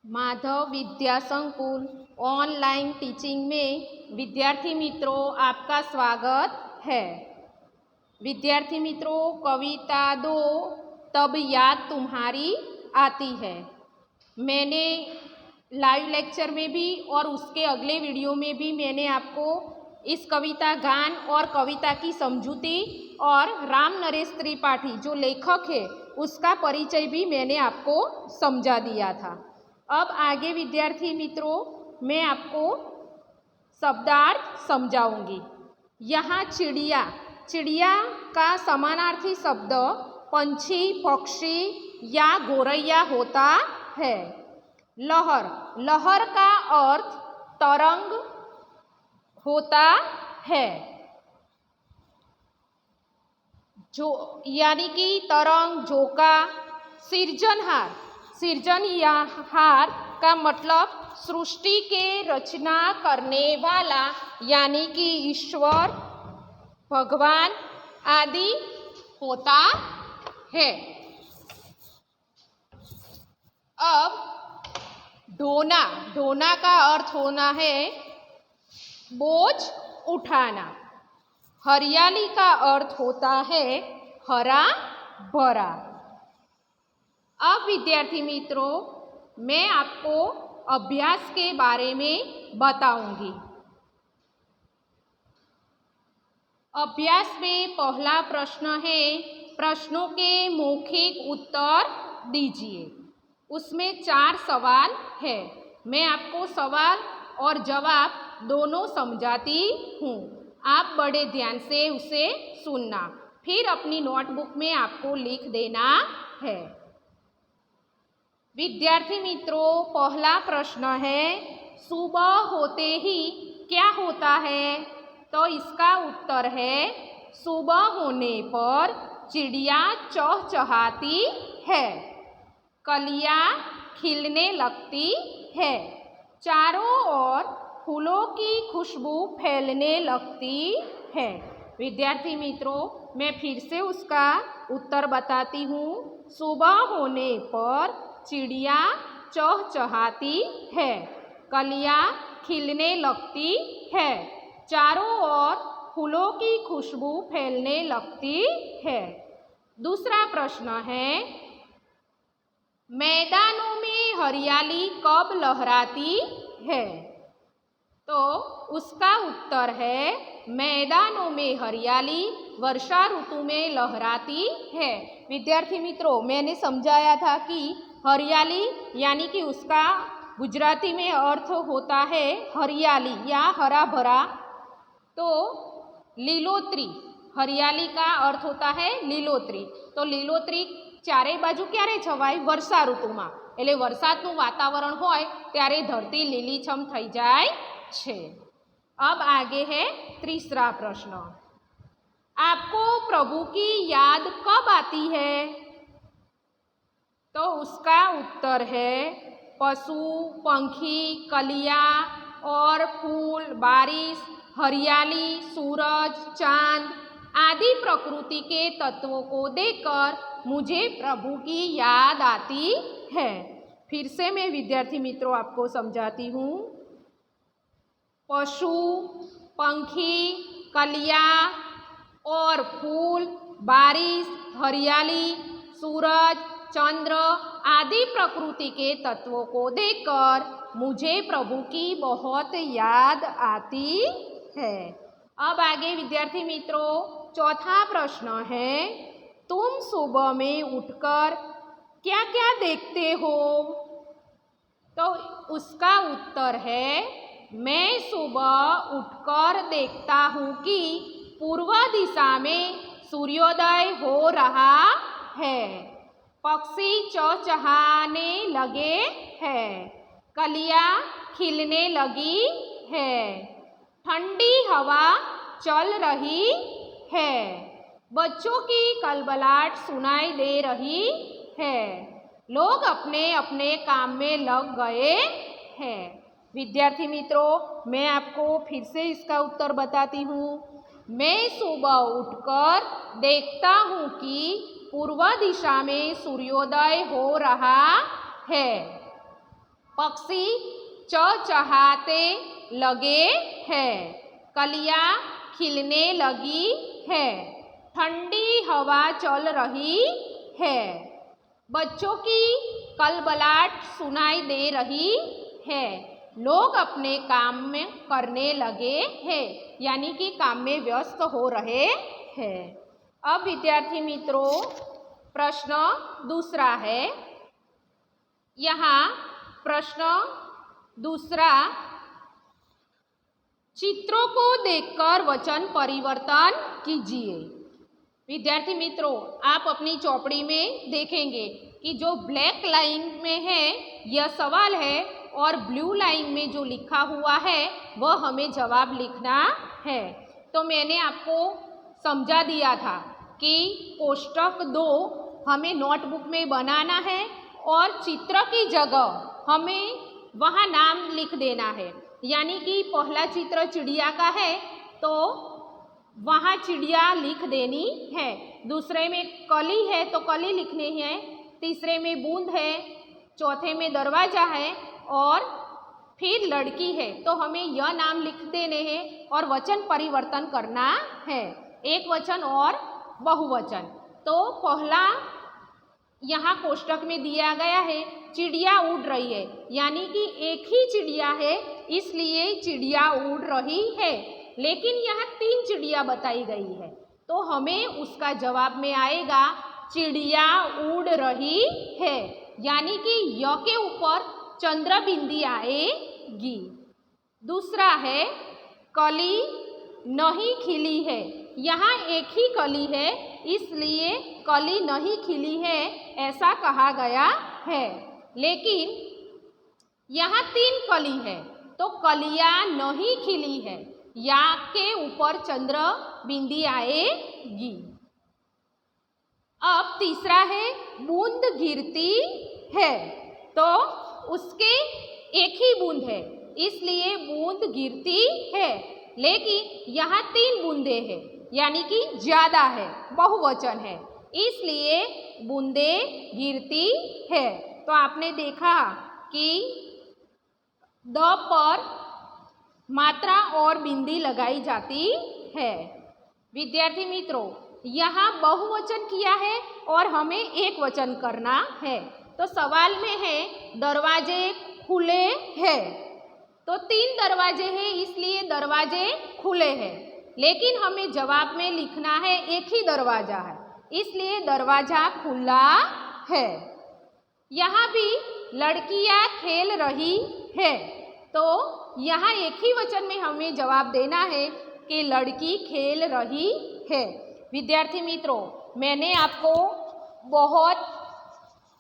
माधव विद्या संकुल online teaching में विद्यार्थी मित्रों आपका स्वागत है। विद्यार्थी मित्रों, कविता दो तब याद तुम्हारी आती है। मैंने लाइव लेक्चर में भी और उसके अगले वीडियो में भी मैंने आपको इस कविता गान और कविता की समझूती और राम नरेश त्रिपाठी जो लेखक है उसका परिचय भी मैंने आपको समझा दिया था। अब आगे विद्यार्थी मित्रों मैं आपको शब्दार्थ समझाऊंगी। यहाँ चिड़िया, चिड़िया का समानार्थी शब्द पंछी, पक्षी या गोरैया होता है। लहर, लहर का अर्थ तरंग होता है, जो यानी कि तरंग, झोंका। सृजनहार, सृजनहार का मतलब सृष्टि के रचना करने वाला यानी कि ईश्वर, भगवान आदि होता है। अब ढोना, ढोना का अर्थ होना है बोझ उठाना। हरियाली का अर्थ होता है हरा भरा। अब विद्यार्थी मित्रों मैं आपको अभ्यास के बारे में बताऊंगी। अभ्यास में पहला प्रश्न है, प्रश्नों के मौखिक उत्तर दीजिए। उसमें 4 सवाल है। मैं आपको सवाल और जवाब दोनों समझाती हूँ, आप बड़े ध्यान से उसे सुनना, फिर अपनी नोटबुक में आपको लिख देना है। विद्यार्थी मित्रों पहला प्रश्न है, सुबह होते ही क्या होता है? तो इसका उत्तर है सुबह होने पर चिड़िया चहचहाती है, कलियां खिलने लगती है, चारों ओर फूलों की खुशबू फैलने लगती है। विद्यार्थी मित्रों मैं फिर से उसका उत्तर बताती हूँ। सुबह होने पर चिड़िया चहचहाती है, कलियां खिलने लगती है, चारों ओर फूलों की खुशबू फैलने लगती है। दूसरा प्रश्न है, मैदानों में हरियाली कब लहराती है? तो उसका उत्तर है मैदानों में हरियाली वर्षा ऋतु में लहराती है। विद्यार्थी मित्रों मैंने समझाया था कि हरियाली यानी कि उसका गुजराती में अर्थ होता है हरियाली या हरा भरा। तो લીલોતરી, हरियाली का अर्थ होता है લીલોતરી। तो લીલોતરી ચારે બાજુ ક્યારે છવાય? વર્ષા ઋતુમાં। એટલે વરસાદનું વાતાવરણ હોય ત્યારે ધરતી લીલીછમ થઈ જાય છે। अब आगे है तीसरा प्रश्न, आपको प्रभु की याद कब आती है? तो उसका उत्तर है पशु, पंखी, कलियां और फूल, बारिश, हरियाली, सूरज, चांद आदि प्रकृति के तत्वों को देखकर मुझे प्रभु की याद आती है। फिर से मैं विद्यार्थी मित्रों आपको समझाती हूँ। पशु, पंखी, कलियां और फूल, बारिश, हरियाली, सूरज, चंद्र आदि प्रकृति के तत्वों को देखकर मुझे प्रभु की बहुत याद आती है। अब आगे विद्यार्थी मित्रों चौथा प्रश्न है, तुम सुबह में उठकर क्या क्या देखते हो? तो उसका उत्तर है मैं सुबह उठकर देखता हूँ कि पूर्व दिशा में सूर्योदय हो रहा है, पक्षी चहचहाने लगे हैं, कलियां खिलने लगी है, ठंडी हवा चल रही है, बच्चों की कलबलाहट सुनाई दे रही है, लोग अपने अपने काम में लग गए हैं। विद्यार्थी मित्रों मैं आपको फिर से इसका उत्तर बताती हूँ। मैं सुबह उठकर देखता हूँ कि पूर्व दिशा में सूर्योदय हो रहा है, पक्षी चहचहाते लगे हैं, कलियां खिलने लगी है, ठंडी हवा चल रही है, बच्चों की कलबलाहट सुनाई दे रही है, लोग अपने काम में करने लगे हैं, यानी कि काम में व्यस्त हो रहे हैं। अब विद्यार्थी मित्रों प्रश्न दूसरा है। यहाँ प्रश्न दूसरा, चित्रों को देखकर वचन परिवर्तन कीजिए। विद्यार्थी मित्रों आप अपनी चौपड़ी में देखेंगे कि जो ब्लैक लाइन में है यह सवाल है और ब्लू लाइन में जो लिखा हुआ है वह हमें जवाब लिखना है। तो मैंने आपको समझा दिया था कि कोष्टक 2 हमें नोटबुक में बनाना है और चित्र की जगह हमें वहाँ नाम लिख देना है। यानी कि पहला चित्र चिड़िया का है तो वहाँ चिड़िया लिख देनी है, दूसरे में कली है तो कली लिखनी है, तीसरे में बूंद है, चौथे में दरवाज़ा है और फिर लड़की है तो हमें यह नाम लिख देने हैं और वचन परिवर्तन करना है, एक वचन और बहुवचन। तो पहला यहाँ कोष्टक में दिया गया है चिड़िया उड़ रही है, यानी कि एक ही चिड़िया है इसलिए चिड़िया उड़ रही है, लेकिन यहाँ 3 चिड़िया बताई गई है तो हमें उसका जवाब में आएगा चिड़िया उड़ रही है, यानी कि य के ऊपर चंद्र बिंदी आएगी। दूसरा है कली नहीं खिली है, यहाँ एक ही कली है इसलिए कली नहीं खिली है ऐसा कहा गया है, लेकिन यहाँ 3 कली है तो कलियां नहीं खिली है, या के ऊपर चंद्र बिंदी आएगी। अब तीसरा है बूंद गिरती है तो उसके एक ही बूंद है इसलिए बूंद गिरती है, लेकिन यहाँ 3 बूंदे हैं यानी कि ज़्यादा है, बहुवचन है इसलिए बूंदे गिरती है। तो आपने देखा कि द पर मात्रा और बिंदी लगाई जाती है। विद्यार्थी मित्रों यहाँ बहुवचन किया है और हमें एक वचन करना है। तो सवाल में है दरवाजे खुले हैं, तो 3 दरवाजे हैं इसलिए दरवाजे खुले हैं, लेकिन हमें जवाब में लिखना है एक ही दरवाज़ा है इसलिए दरवाज़ा खुला है। यहाँ भी लड़कियाँ खेल रही है तो यहाँ एक ही वचन में हमें जवाब देना है कि लड़की खेल रही है। विद्यार्थी मित्रों मैंने आपको बहुत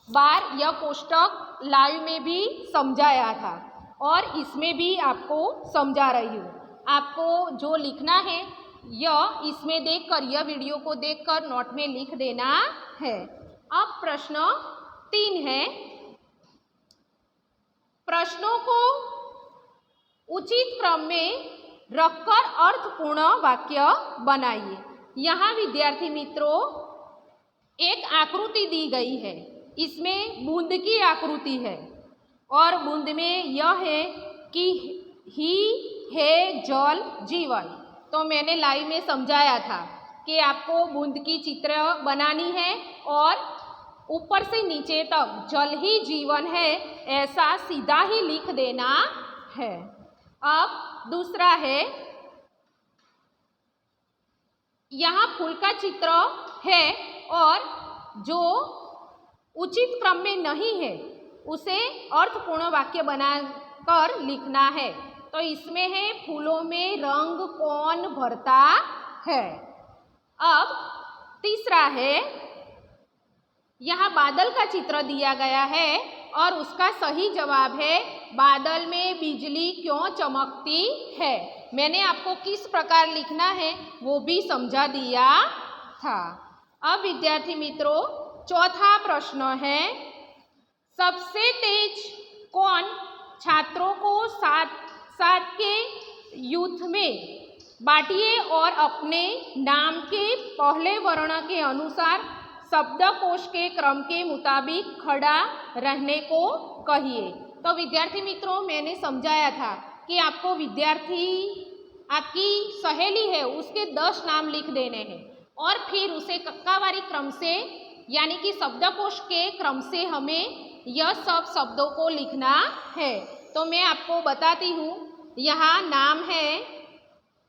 बार यह कोष्टक लाइव में भी समझाया था और इसमें भी आपको समझा रही हूँ। आपको जो लिखना है यह इसमें देखकर, यह वीडियो को देखकर नोट में लिख देना है। अब प्रश्न 3 है, प्रश्नों को उचित क्रम में रखकर अर्थपूर्ण वाक्य बनाइए। यहाँ विद्यार्थी मित्रों एक आकृति दी गई है, इसमें बूंद की आकृति है और बूंद में यह है कि ही है जल जीवन। तो मैंने लाइव में समझाया था कि आपको बूंद की चित्र बनानी है और ऊपर से नीचे तक जल ही जीवन है ऐसा सीधा ही लिख देना है। अब दूसरा है, यहाँ फूल का चित्र है और जो उचित क्रम में नहीं है उसे अर्थपूर्ण वाक्य बनाकर लिखना है। तो इसमें है फूलों में रंग कौन भरता है। अब तीसरा है, यहाँ बादल का चित्र दिया गया है और उसका सही जवाब है बादल में बिजली क्यों चमकती है। मैंने आपको किस प्रकार लिखना है वो भी समझा दिया था। अब विद्यार्थी मित्रों चौथा प्रश्न है, सबसे तेज कौन छात्रों को साथ के युद्ध में बांटिए और अपने नाम के पहले वर्ण के अनुसार शब्दकोश के क्रम के मुताबिक खड़ा रहने को कहिए। तो विद्यार्थी मित्रों, मैंने समझाया था कि आपको आपकी सहेली है उसके 10 नाम लिख देने हैं और फिर उसे कक्कावारी क्रम से यानी कि शब्दकोश के क्रम से हमें यह सब शब्दों को लिखना है। तो मैं आपको बताती हूँ, यहाँ नाम है,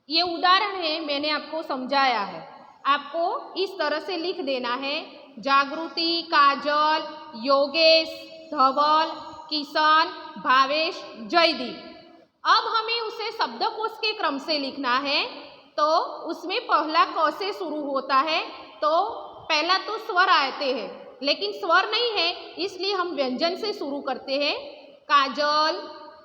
ये उदाहरण है, मैंने आपको समझाया है। आपको इस तरह से लिख देना है: जागृति, काजल, योगेश, धवल, किशन, भावेश, जयदीप। अब हमें उसे शब्दकोश के क्रम से लिखना है। तो उसमें पहला क से शुरू होता है, तो पहला तो स्वर आते हैं, लेकिन स्वर नहीं है इसलिए हम व्यंजन से शुरू करते हैं। काजल,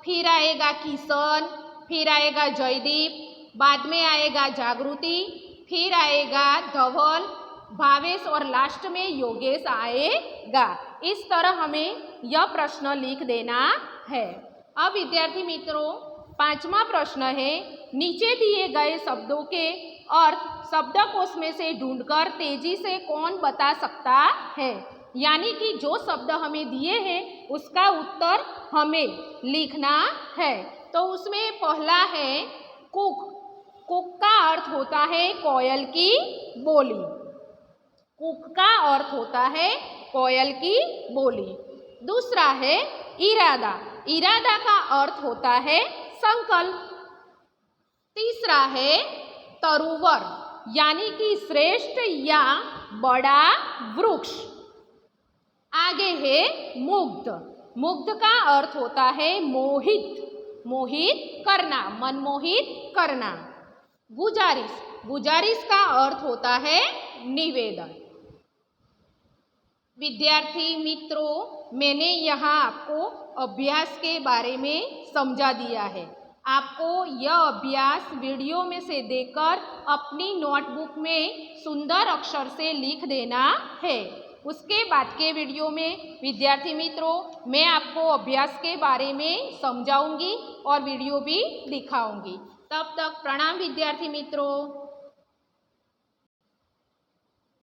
फिर आएगा किशन, फिर आएगा जयदीप, बाद में आएगा जागृति, फिर आएगा धवल, भावेश और लास्ट में योगेश आएगा। इस तरह हमें यह प्रश्न लिख देना है। अब विद्यार्थी मित्रों, 5वां प्रश्न है, नीचे दिए गए शब्दों के अर्थ शब्दकोश में से ढूंढकर तेजी से कौन बता सकता है। यानी कि जो शब्द हमें दिए हैं उसका उत्तर हमें लिखना है। तो उसमें पहला है कुक। कुक का अर्थ होता है कोयल की बोली। कुक का अर्थ होता है कोयल की बोली। दूसरा है इरादा। इरादा का अर्थ होता है संकल्प। तीसरा है तरुवर, यानी कि श्रेष्ठ या बड़ा वृक्ष। आगे है मुग्ध। मुग्ध का अर्थ होता है मोहित। मोहित करना, मनमोहित करना। गुजारिश। गुजारिश का अर्थ होता है निवेदन। विद्यार्थी मित्रों, मैंने यहाँ आपको अभ्यास के बारे में समझा दिया है। आपको यह अभ्यास वीडियो में से देखकर अपनी नोटबुक में सुंदर अक्षर से लिख देना है। उसके बाद के वीडियो में विद्यार्थी मित्रों, मैं आपको अभ्यास के बारे में समझाऊंगी और वीडियो भी दिखाऊंगी। तब तक प्रणाम विद्यार्थी मित्रों।